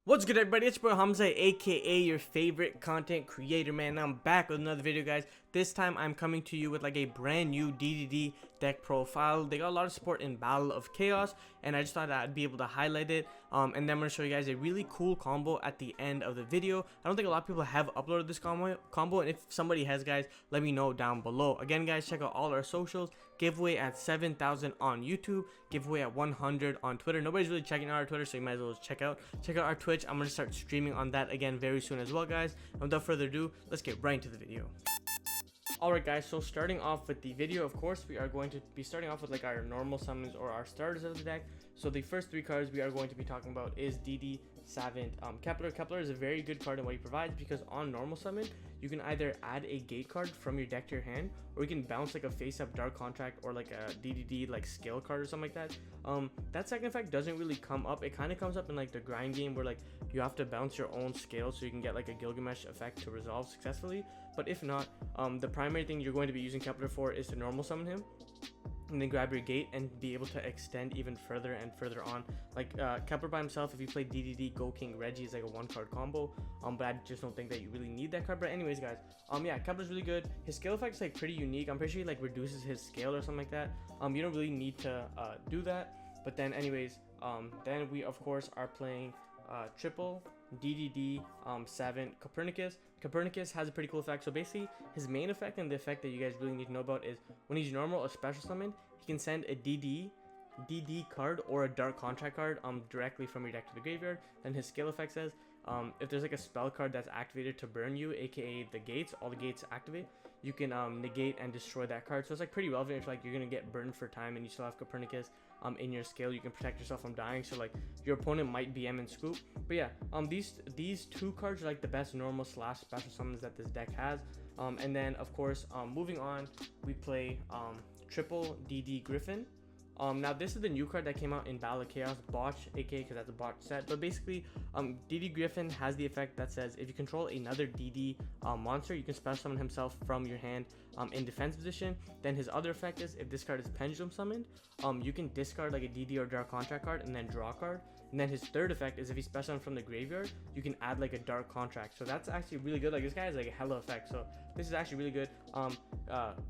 What's good, everybody? It's your boy Hamza, aka your favorite content creator, man. I'm back with another video, guys. This time I'm coming to you with like a brand new DDD deck profile. They got a lot of support in Battle of Chaos, and I just thought I'd be able to highlight it. And then I'm gonna show you guys a really cool combo at the end of the video. I don't think a lot of people have uploaded this combo, and if somebody has, guys, let me know down below. Again, guys, check out all our socials. Giveaway at 7,000 on YouTube, giveaway at 100 on Twitter. Nobody's really checking out our Twitter, so you might as well check out our Twitch. I'm gonna start streaming on that again very soon as well, guys. And without further ado, let's get right into the video. Alright, guys, so starting off with the video, of course, we are going to be starting off with like our normal summons or our starters of the deck. So the first three cards we are going to be talking about is DD, Savant, Kepler. Kepler is a very good card in what he provides, because on normal summon you can either add a gate card from your deck to your hand, or you can bounce like a face up dark contract or like a DDD like scale card or something like that. That second effect doesn't really come up. It kind of comes up in like the grind game where like you have to bounce your own scale so you can get like a Gilgamesh effect to resolve successfully. But if not, the primary thing you're going to be using Kepler for is to normal summon him, and then grab your gate and be able to extend even further and further on. Like Kepler by himself, if you play DDD Go King Reggie, is like a one card combo, but I just don't think that you really need that card. But anyways, guys, yeah, Kepler's really good. His scale effect is like pretty unique. I'm pretty sure he like reduces his scale or something like that. You don't really need to do that. But then anyways, then we of course are playing triple DDD Savant Copernicus. Copernicus has a pretty cool effect. So basically his main effect, and the effect that you guys really need to know about, is when he's normal or special summon, he can send a DD card or a dark contract card directly from your deck to the graveyard. Then his skill effect says if there's like a spell card that's activated to burn you, aka the gates, all the gates activate, you can negate and destroy that card. So it's like pretty relevant if like you're gonna get burned for time and you still have Copernicus in your scale. You can protect yourself from dying, so like your opponent might BM and scoop. But yeah, these two cards are like the best normal slash special summons that this deck has. And then of course, moving on, we play triple DD Griffin. Now this is the new card that came out in Battle of Chaos, BACH, aka because that's a BACH set. But basically, DD Griffin has the effect that says if you control another DD monster, you can special summon himself from your hand in defense position. Then his other effect is if this card is pendulum summoned, you can discard like a DD or dark contract card and then draw a card. And then his third effect is if he's special summon from the graveyard, you can add like a dark contract. So that's actually really good. Like this guy has like a hella effect, so this is actually really good.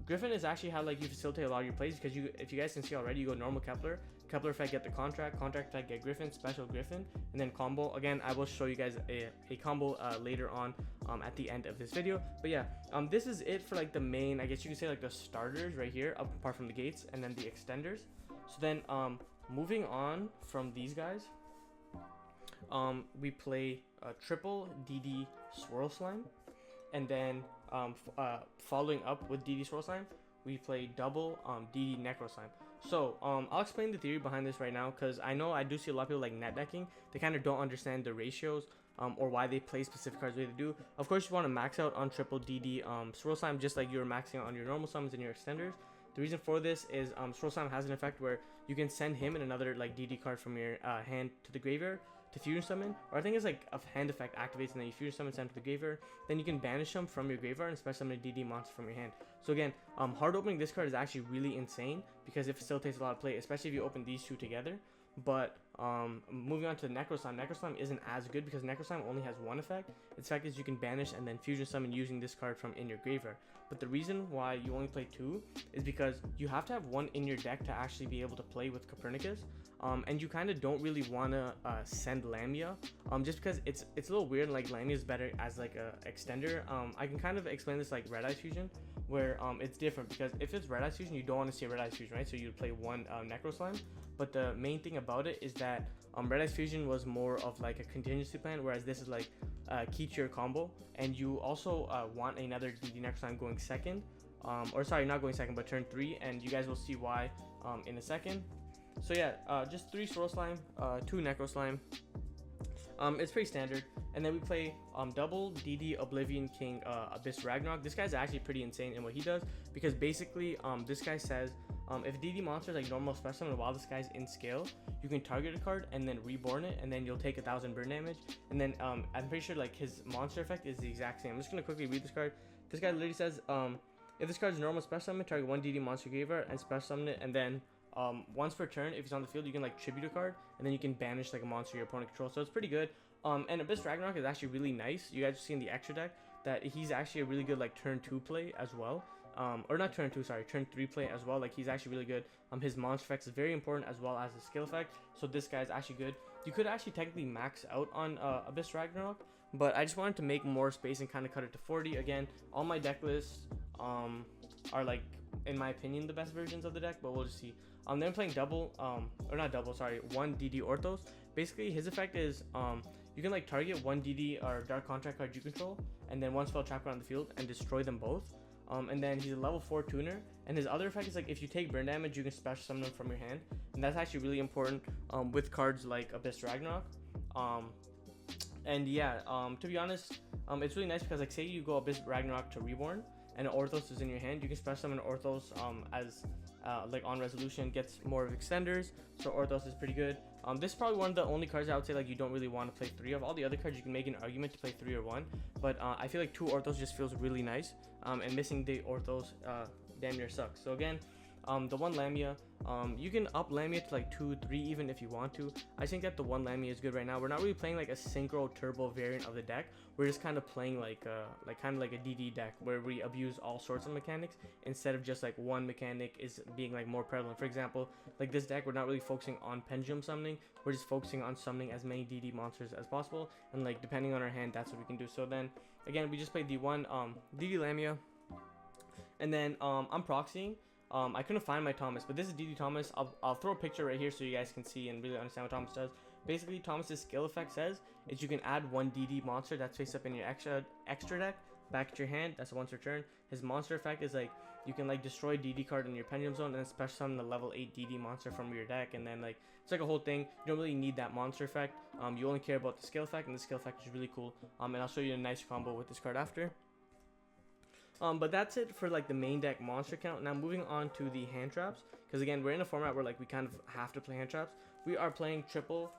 Griffin is actually how like you facilitate a lot of your plays, because if you guys can see already, you go normal Kepler effect, get the contract effect, get Griffin, special Griffin, and then combo. Again, I will show you guys a combo later on at the end of this video. But yeah, this is it for like the main, I guess you could say, like the starters right here, apart from the gates and then the extenders. So then moving on from these guys, we play triple DD Swirl Slime, and then following up with DD Swirl Slime, we play double DD Necro Slime. So I'll explain the theory behind this right now, because I know I do see a lot of people like net decking. They kind of don't understand the ratios or why they play specific cards the way they do. Of course, you want to max out on triple DD Swirl Slime just like you're maxing out on your normal summons and your extenders. The reason for this is Swirl Slime has an effect where you can send him and another like DD card from your hand to the graveyard to fusion summon, or I think it's like a hand effect activates and then you fusion summon, send to the graveyard. Then you can banish them from your graveyard and special summon a DD monster from your hand. So again, hard opening this card is actually really insane, because it facilitates a lot of play, especially if you open these two together. But moving on to the Necro Slime. Necro Slime isn't as good because Necro Slime only has one effect. Its effect is you can banish and then fusion summon using this card from in your graveyard. But the reason why you only play two is because you have to have one in your deck to actually be able to play with Copernicus. And you kind of don't really want to send Lamia, just because it's a little weird. Like Lamia is better as like a extender. I can kind of explain this like Red Eyes Fusion, where it's different, because if it's Red Eyes Fusion, you don't want to see a Red Eyes Fusion, right? So you play one Necro Slime. But the main thing about it is that Red Eyes Fusion was more of like a contingency plan, whereas this is like key to your combo. And you also want another DD Necro Slime going second, or sorry, not going second, but turn 3, and you guys will see why in a second. So yeah, just 3 Swirl Slime, 2 Necro Slime. It's pretty standard. And then we play double DD Oblivion King Abyss Ragnarok. This guy's actually pretty insane in what he does, because basically this guy says if DD monster is like normal special summon while this guy's in scale, you can target a card and then reborn it, and then you'll take 1,000 burn damage. And then I'm pretty sure like his monster effect is the exact same. I'm just gonna quickly read this card. This guy literally says if this card is normal special summon, target one DD monster graveyard and special summon it, and then once per turn, if he's on the field, you can like tribute a card, and then you can banish like a monster your opponent controls. So it's pretty good. And Abyss Ragnarok is actually really nice. You guys have seen the extra deck that he's actually a really good like turn 2 play as well. Or not turn 2, sorry, turn 3 play as well. Like he's actually really good. His monster effects is very important as well as the skill effect. So this guy's actually good. You could actually technically max out on Abyss Ragnarok, but I just wanted to make more space and kind of cut it to 40. Again, all my deck lists are like, in my opinion, the best versions of the deck, but we'll just see. Then I'm playing double, or not double, sorry, 1 DD Orthos. Basically, his effect is you can like target 1 DD or Dark Contract card you control, and then 1 spell trap card on the field and destroy them both. And then he's a level 4 tuner, and his other effect is like if you take burn damage, you can special summon them from your hand, and that's actually really important with cards like Abyss Ragnarok. And yeah, to be honest, it's really nice because like say you go Abyss Ragnarok to Reborn, and Orthos is in your hand, you can special summon Orthos as like on resolution, gets more of extenders, so Orthos is pretty good. This is probably one of the only cards I would say like you don't really want to play 3 of. All the other cards you can make an argument to play 3 or 1, but I feel like 2 Orthos just feels really nice, and missing the Orthos damn near sucks. So again, the 1 Lamia, you can up Lamia to like 2, 3 even if you want to. I think that the 1 Lamia is good right now. We're not really playing like a synchro turbo variant of the deck. We're just kind of playing like kind of like a DD deck where we abuse all sorts of mechanics instead of just like one mechanic is being like more prevalent. For example, like this deck, we're not really focusing on pendulum summoning. We're just focusing on summoning as many DD monsters as possible, and like depending on our hand, that's what we can do. So then again, we just played the 1 DD Lamia, and then I'm proxying. I couldn't find my Thomas, but this is DD Thomas. I'll throw a picture right here so you guys can see and really understand what Thomas does. Basically, Thomas's skill effect says is you can add 1 DD monster that's face up in your extra deck back to your hand. That's once per turn. His monster effect is like you can like destroy DD card in your pendulum zone and then special summon the level 8 DD monster from your deck, and then like it's like a whole thing. You don't really need that monster effect. You only care about the skill effect, and the skill effect is really cool. And I'll show you a nice combo with this card after. But that's it for like the main deck monster count. Now moving on to the hand traps, because again we're in a format where like we kind of have to play hand traps. We are playing triple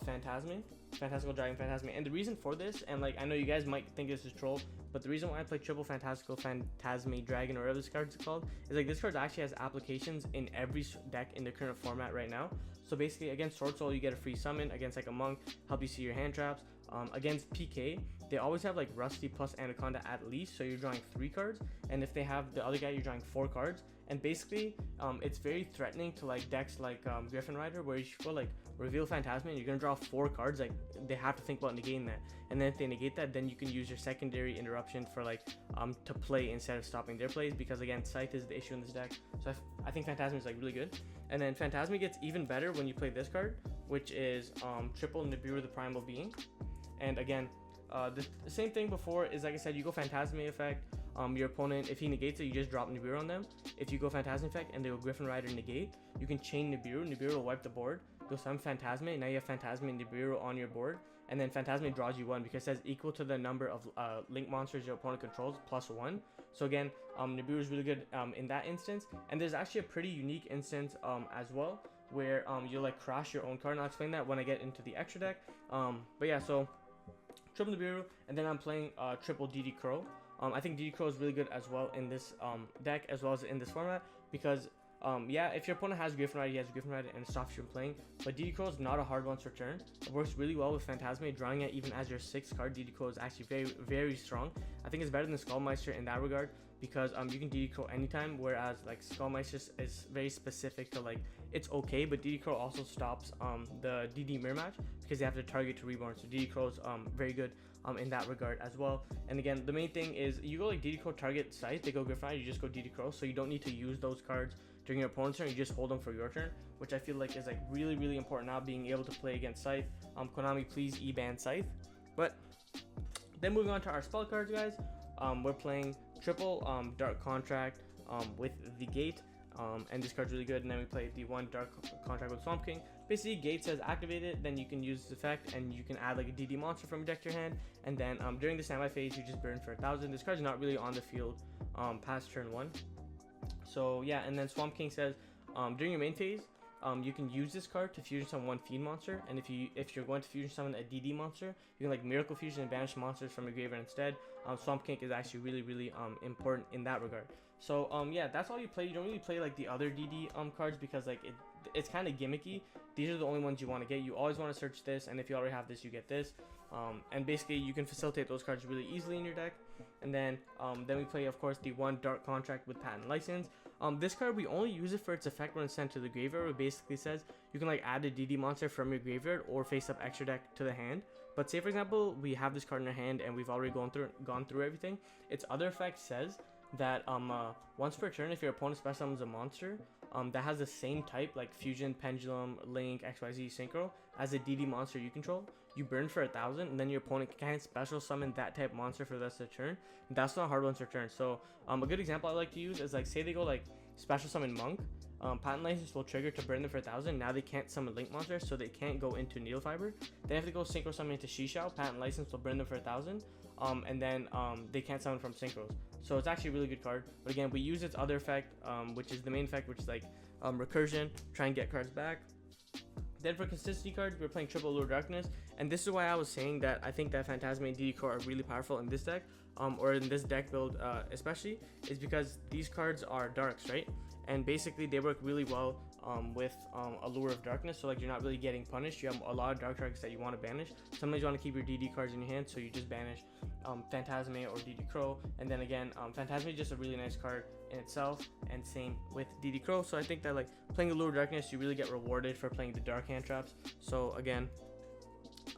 Fantastical Dragon Phantasme, and the reason for this, and like I know you guys might think this is troll, but the reason why I play triple Fantastical Phantasme Dragon, or whatever this card's called, is like this card actually has applications in every deck in the current format right now. So basically against Sword Soul you get a free summon, against like a monk help you see your hand traps. Against PK they always have like Rusty plus Anaconda at least, so you're drawing 3 cards, and if they have the other guy you're drawing 4 cards. And basically it's very threatening to like decks like Griffin Rider, where you go like reveal Phantasma and you're gonna draw 4 cards. Like they have to think about negating that, and then if they negate that, then you can use your secondary interruption for like to play instead of stopping their plays, because again Scythe is the issue in this deck. So I think Phantasma is like really good. And then Phantasma gets even better when you play this card, which is triple Nibiru the Primal Being. And again, the same thing before is like I said, you go Phantasma effect. Your opponent, if he negates it, you just drop Nibiru on them. If you go Phantasma effect and they go Griffin Rider negate, you can chain Nibiru. Nibiru will wipe the board. You'll summon Phantasma, and now you have Phantasma and Nibiru on your board. And then Phantasma draws you 1 because it says equal to the number of link monsters your opponent controls plus 1. So again, Nibiru is really good in that instance. And there's actually a pretty unique instance as well, where you'll like crash your own card. And I'll explain that when I get into the extra deck. But yeah, so triple Nibiru, and then I'm playing triple DD Crow. I think DD Crow is really good as well in this deck as well as in this format, because yeah, if your opponent has Griffin Rider, he has Griffin Rider and it stops you from playing. But DD Crow is not a hard once return. It works really well with Phantasma. Drawing it even as your 6th card, DD Crow is actually very, very strong. I think it's better than Skullmeister in that regard, because you can DD Crow anytime, whereas like Skullmeister is very specific to like it's okay, but DD Crow also stops the DD mirror match because they have to target to Reborn. So DD Crow is very good in that regard as well. And again, the main thing is you go like DD Crow target Scythe, they go Griffin Rider, you just go DD Crow, so you don't need to use those cards during your opponent's turn. You just hold them for your turn, which I feel like is like really, really important now, being able to play against Scythe. Konami, please e-ban Scythe. But then moving on to our spell cards, guys, we're playing triple Dark Contract with the Gate, and this card's really good. And then we play the 1 Dark Contract with Swamp King. Basically, Gate says activate it, then you can use this effect, and you can add like a DD monster from your deck to your hand. And then during the standby phase, you just burn for 1,000. This card's not really on the field past turn 1. So yeah, and then Swamp King says during your main phase, you can use this card to fusion summon 1 Fiend monster, and if you're going to fusion summon a DD monster, you can like Miracle Fusion and banish monsters from your graveyard instead. Swamp King is actually really important in that regard. So yeah, that's all you play. You don't really play like the other DD cards because like it's kind of gimmicky. These are the only ones you want to get. You always want to search this, and if you already have this, you get this. And basically you can facilitate those cards really easily in your deck. And then we play, of course, the one Dark Contract with Patent License. This card, we only use it for its effect when it's sent to the graveyard. It basically says you can like add a DD monster from your graveyard or face up extra deck to the hand. But say for example we have this card in our hand and we've already gone through everything. Its other effect says that once per turn, if your opponent special summons a monster that has the same type, like Fusion, Pendulum, Link, XYZ, Synchro, as a DD monster you control, you burn for 1,000, and then your opponent can't special summon that type monster for the rest of the turn. That's not hard once per turn. So a good example I like to use is like, say they go like special summon Monk, Patent License will trigger to burn them for 1,000. Now they can't summon Link monsters, so they can't go into Needle Fiber. They have to go Synchro summon into Shishao. Patent License will burn them for 1,000, and then they can't summon from Synchros. So it's actually a really good card. But again, we use its other effect, which is the main effect, which is like recursion, try and get cards back. Then for consistency cards, we're playing triple Lure Darkness, and this is why I was saying that I think that Phantasme and DD Crow are really powerful in this deck, or in this deck build especially, is because these cards are darks, right? And basically they work really well with Allure of Darkness, so like you're not really getting punished. You have a lot of dark targets that you want to banish. Sometimes you want to keep your DD cards in your hand, so you just banish Phantasme or DD Crow. And then again, Phantasme is just a really nice card in itself, and same with DD Crow. So I think that like playing Allure of Darkness, you really get rewarded for playing the dark hand traps. So again,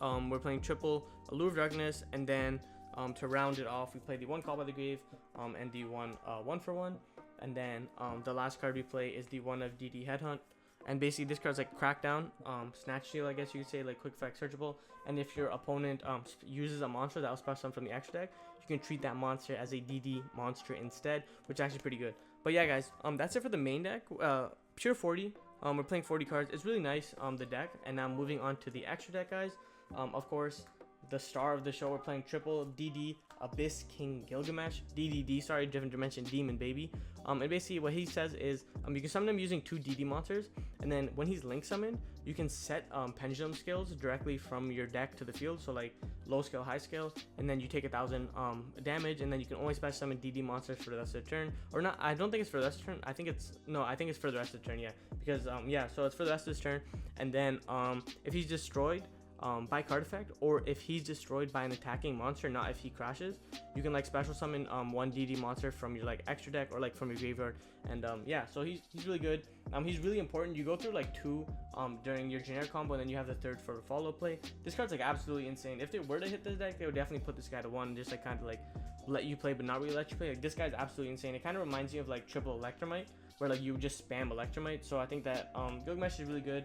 we're playing triple Allure of Darkness, and then to round it off, we play the one Call by the Grave and the one 1-for-1. And then the last card we play is the one of DD Headhunt. And basically this card's like Crackdown, Snatch Steal, I guess you could say, like quick effect searchable. And if your opponent uses a monster that was special summon from the extra deck, you can treat that monster as a DD monster instead, which is actually pretty good. But yeah guys, that's it for the main deck. Pure 40, we're playing 40 cards. It's really nice, the deck. And now moving on to the extra deck, guys. Of course, the star of the show, we're playing triple DD Abyss King Gilgamesh, DDD, sorry, different dimension demon baby. And basically what he says is you can summon him using 2 DD monsters, and then when he's link summoned, you can set pendulum skills directly from your deck to the field, so like low scale, high scale, and then you take 1,000 damage, and then you can only special summon DD monsters for the rest of the turn. Or not, I don't think it's for the rest of the turn. I think it's for the rest of the turn, yeah, because yeah, so it's for the rest of this turn. And then if he's destroyed by card effect, or if he's destroyed by an attacking monster, not if he crashes, you can like special summon one DD monster from your like extra deck or like from your graveyard. And yeah, so he's really good. He's really important. You go through like 2 during your generic combo, and then you have the 3rd for follow play. This card's like absolutely insane. If they were to hit this deck, they would definitely put this guy to 1, just like kind of like let you play but not really let you play. Like this guy's absolutely insane. It kind of reminds me of like triple Electromite, where like you just spam Electromite. So I think that Gilgamesh is really good.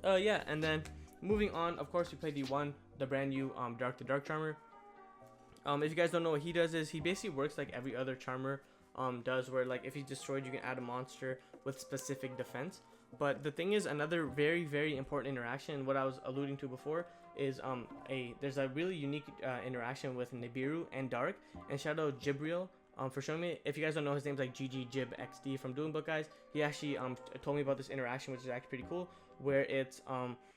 Yeah, and then moving on, of course, we play the brand new Dark the Dark Charmer. If you guys don't know what he does, is he basically works like every other Charmer does, where like if he's destroyed, you can add a monster with specific defense. But the thing is, another very important interaction, what I was alluding to before, is there's a really unique interaction with Nibiru and Dark and Shadow Jibril. For showing me. If you guys don't know, his name's like GG Jib XD from Dueling Book, guys. He actually told me about this interaction, which is actually pretty cool, where it's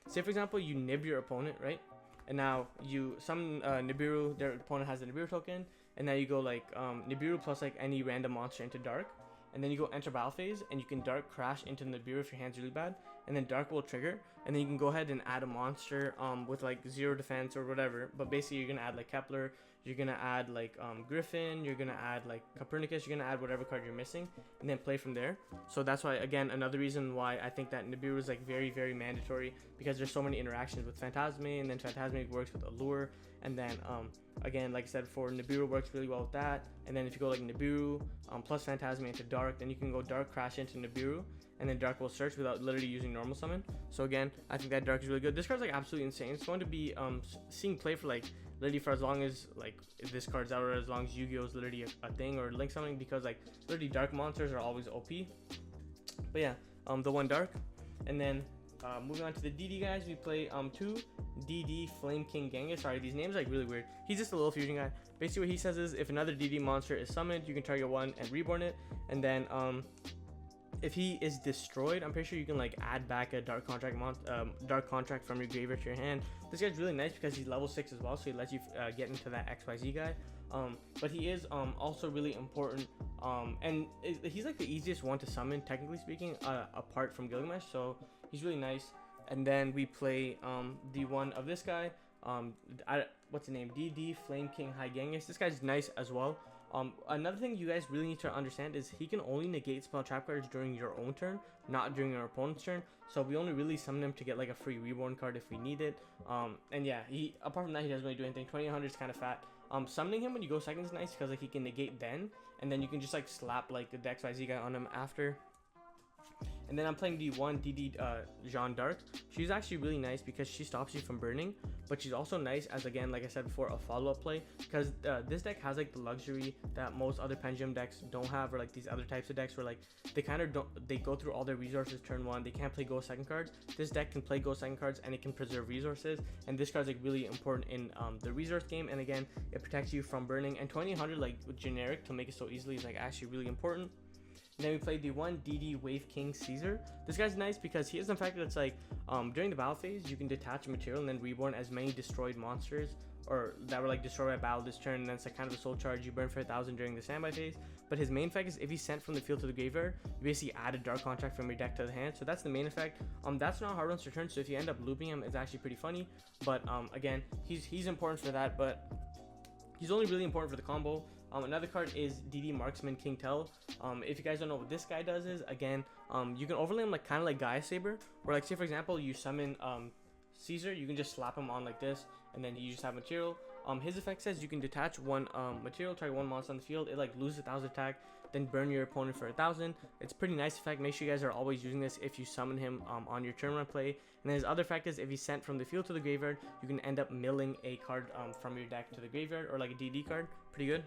say for example you nib your opponent, right? And now you summon Nibiru, their opponent has the Nibiru token, and now you go like Nibiru plus like any random monster into Dark, and then you go enter battle phase, and you can Dark crash into Nibiru if your hand's really bad, and then Dark will trigger, and then you can go ahead and add a monster with like 0 defense or whatever. But basically you're gonna add like Kepler, you're gonna add like Griffin, you're gonna add like Copernicus, you're gonna add whatever card you're missing, and then play from there. So that's why, again, another reason why I think that Nibiru is like very mandatory, because there's so many interactions with Phantasme, and then Phantasme works with Allure, and then again, like I said before, Nibiru works really well with that. And then if you go like Nibiru plus Phantasme into Dark, then you can go Dark crash into Nibiru, and then Dark will search without literally using normal summon. So again, I think that Dark is really good. This card's like absolutely insane. It's going to be seeing play for like literally for as long as like this card's out, or as long as Yu-Gi-Oh is literally a thing, or link something, because like literally Dark monsters are always OP. But yeah, the one Dark. And then moving on to the DD, guys, we play 2 DD Flame King Genghis. Sorry, these names are like really weird. He's just a little fusion guy. Basically what he says is, if another DD monster is summoned, you can target 1 and reborn it. And then if he is destroyed, I'm pretty sure you can like add back a dark contract from your graveyard to your hand. This guy's really nice because he's level 6 as well, so he lets you get into that XYZ guy. But he is also really important, and he's like the easiest one to summon, technically speaking, apart from Gilgamesh, so he's really nice. And then we play the one of this guy, what's the name, DD Flame King High Genghis. This guy's nice as well. Another thing you guys really need to understand is he can only negate spell trap cards during your own turn, not during your opponent's turn. So we only really summon him to get like a free reborn card if we need it. And yeah, apart from that, he doesn't really do anything. 2800 is kind of fat. Summoning him when you go second is nice because like he can negate then, and then you can just like slap like the XYZ guy on him after. And then I'm playing the one DD Jeanne d'Arc. She's actually really nice because she stops you from burning, but she's also nice as, again, like I said before, a follow-up play, because this deck has like the luxury that most other pendulum decks don't have, or like these other types of decks where like they go through all their resources turn one, they can't play go second cards. This deck can play go second cards and it can preserve resources, and this card's like really important in the resource game, and again, it protects you from burning. And 2800 like generic to make it so easily is like actually really important. And then we played the one DD Wave King Caesar. This guy's nice because he has the fact that it's like during the battle phase you can detach a material and then reborn as many destroyed monsters or that were like destroyed by battle this turn, and that's like kind of a soul charge. You burn for 1000 during the standby phase. But his main effect is if he's sent from the field to the graveyard, you basically add a dark contract from your deck to the hand. So that's the main effect. That's not hard runs to turn, so if you end up looping him, it's actually pretty funny. But again, he's important for that, but he's only really important for the combo. Another card is DD Marksman King Tell. If you guys don't know what this guy does is, again, you can overlay him like kind of like Gaia Saber, where like say for example you summon Caesar, you can just slap him on like this, and then you just have material. His effect says you can detach one material, target one monster on the field, it like loses 1000 attack, then burn your opponent for 1000. It's pretty nice effect. Make sure you guys are always using this if you summon him on your turn run play. And then his other effect is if he's sent from the field to the graveyard, you can end up milling a card from your deck to the graveyard, or like a DD card. Pretty good.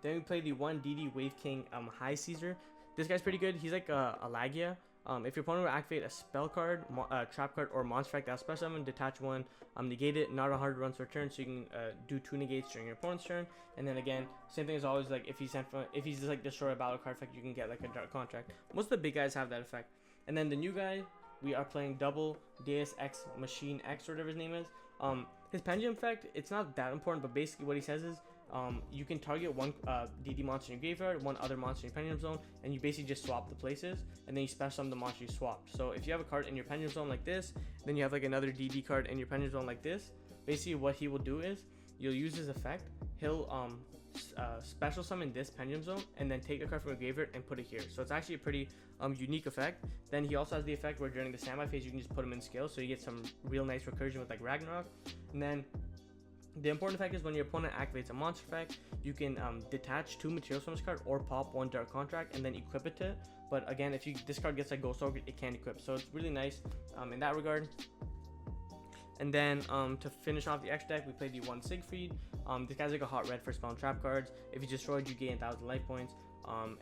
Then we play the one DD Wave King High Caesar. This guy's pretty good. He's like a Lagia. If your opponent will activate a spell card, trap card, or monster effect that special summon, detach one, negate it, not 100 runs per turn, so you can do 2 negates during your opponent's turn. And then again, same thing as always, like if he's just like destroy a battle card effect, you can get like a dark contract. Most of the big guys have that effect. And then the new guy, we are playing double Deus Ex Machine X, or whatever his name is. His pendulum effect, it's not that important, but basically what he says is you can target one DD monster in your graveyard, one other monster in your pendulum zone, and you basically just swap the places, and then you special summon the monster you swapped. So if you have a card in your pendulum zone like this, then you have like another DD card in your pendulum zone like this, basically what he will do is you'll use his effect, he'll special summon this pendulum zone and then take a card from your graveyard and put it here. So it's actually a pretty unique effect. Then he also has the effect where during the standby phase you can just put him in scale, so you get some real nice recursion with like Ragnarok. And then the important effect is when your opponent activates a monster effect, you can detach 2 materials from this card or pop 1 dark contract and then equip it to it. But again, if this card gets like Ghost Ogre, it can equip, so it's really nice in that regard. And then to finish off the extra deck, we played the one Siegfried. This guy's like a hot red for spell and trap cards. If he's destroyed, you gain 1000 life points.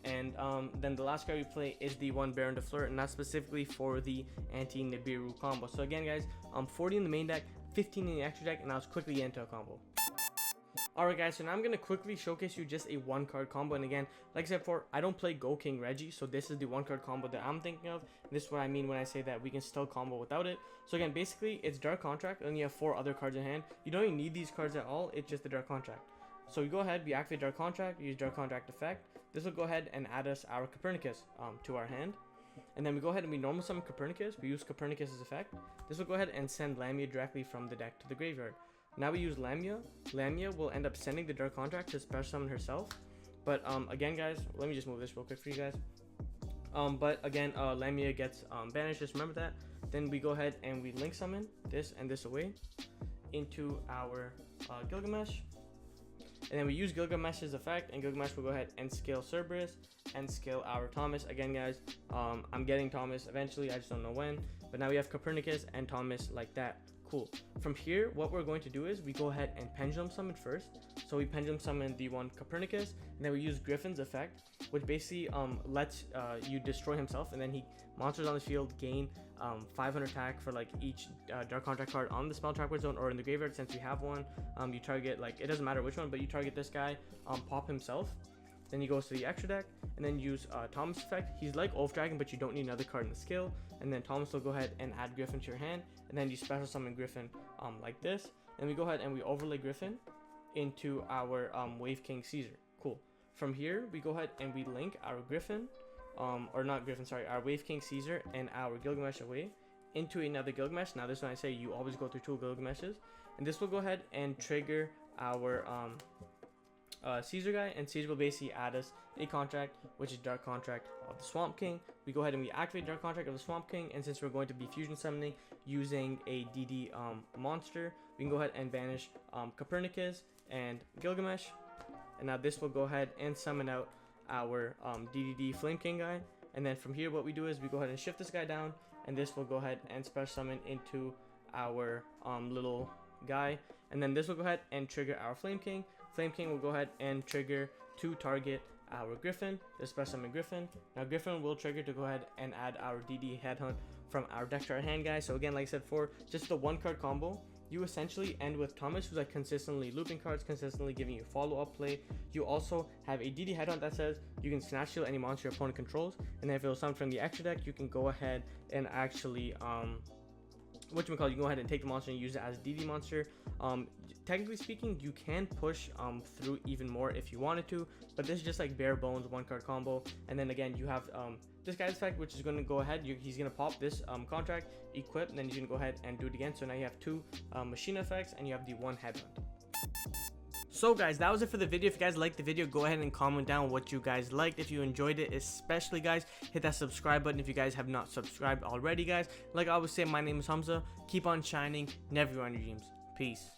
Then the last card we play is the one Baron de Fleur, and that's specifically for the anti-Nibiru combo. So again guys, 40 in the main deck, 15 in the extra deck, and I was quickly get into a combo. Alright guys, so now I'm going to quickly showcase you just a 1-card combo. And again, like I said before, I don't play Go King Reggie, so this is the 1-card combo that I'm thinking of. This is what I mean when I say that we can still combo without it. So again, basically, it's Dark Contract, and you have 4 other cards in hand. You don't even need these cards at all, it's just the Dark Contract. So we go ahead, we activate Dark Contract, use Dark Contract effect. This will go ahead and add us our Copernicus to our hand. And then we go ahead and we normal summon Copernicus. We use Copernicus's effect. This will go ahead and send Lamia directly from the deck to the graveyard. Now we use Lamia. Lamia will end up sending the Dark Contract to special summon herself. But again guys, let me just move this real quick for you guys. But again, Lamia gets banished, just remember that. Then we go ahead and we link summon this and this away into our Gilgamesh. And then we use Gilgamesh's effect, and Gilgamesh will go ahead and scale Cerberus and scale our Thomas. Again guys, I'm getting Thomas eventually, I just don't know when. But now we have Copernicus and Thomas like that. Cool. From here, what we're going to do is we go ahead and pendulum summon first. So we pendulum summon the one Copernicus, and then we use Griffin's effect, which basically lets you destroy himself, and then monsters on the field gain 500 attack for like each Dark Contract card on the spell trap zone or in the graveyard. Since we have one, you target, like, it doesn't matter which one, but you target this guy, pop himself. Then he goes to the extra deck, and then use Thomas effect. He's like Oath Dragon, but you don't need another card in the skill. And then Thomas will go ahead and add Griffin to your hand, and then you special summon Griffin like this. And we go ahead and we overlay Griffin into our Wave King Caesar. Cool. From here, we go ahead and we link our Griffin, or not Griffin, sorry, our Wave King Caesar and our Gilgamesh away into another Gilgamesh. Now this one I say you always go through 2 Gilgameshes, and this will go ahead and trigger our Caesar guy, and Caesar will basically add us a contract, which is Dark Contract of the Swamp King. We go ahead and we activate Dark Contract of the Swamp King, and since we're going to be fusion summoning using a DD monster, we can go ahead and banish Copernicus and Gilgamesh. And now this will go ahead and summon out our DDD Flame King guy. And then from here, what we do is we go ahead and shift this guy down, and this will go ahead and special summon into our little guy. And then this will go ahead and trigger our Flame King. Flame King will go ahead and trigger to target our Griffin. This special summon Griffin. Now Griffin will trigger to go ahead and add our DD Headhunt from our deck to our hand, guys. So again, like I said, for just the 1-card combo, you essentially end with Thomas, who's like consistently looping cards, consistently giving you follow-up play. You also have a DD Headhunt that says you can snatch steal any monster your opponent controls, and then if it was summoned from the extra deck, you can go ahead and actually you can go ahead and take the monster and use it as a DD monster. Technically speaking, you can push through even more if you wanted to, but this is just like bare bones 1-card combo. And then again, you have this guy's effect, which is going to go ahead, he's going to pop this contract, equip, and then he's going to go ahead and do it again. So now you have 2 machine effects, and you have the 1 Headhunt. So guys, that was it for the video. If you guys liked the video, go ahead and comment down what you guys liked. If you enjoyed it, especially guys, hit that subscribe button if you guys have not subscribed already, guys. Like I always say, my name is Hamza. Keep on shining, never run your dreams. Peace.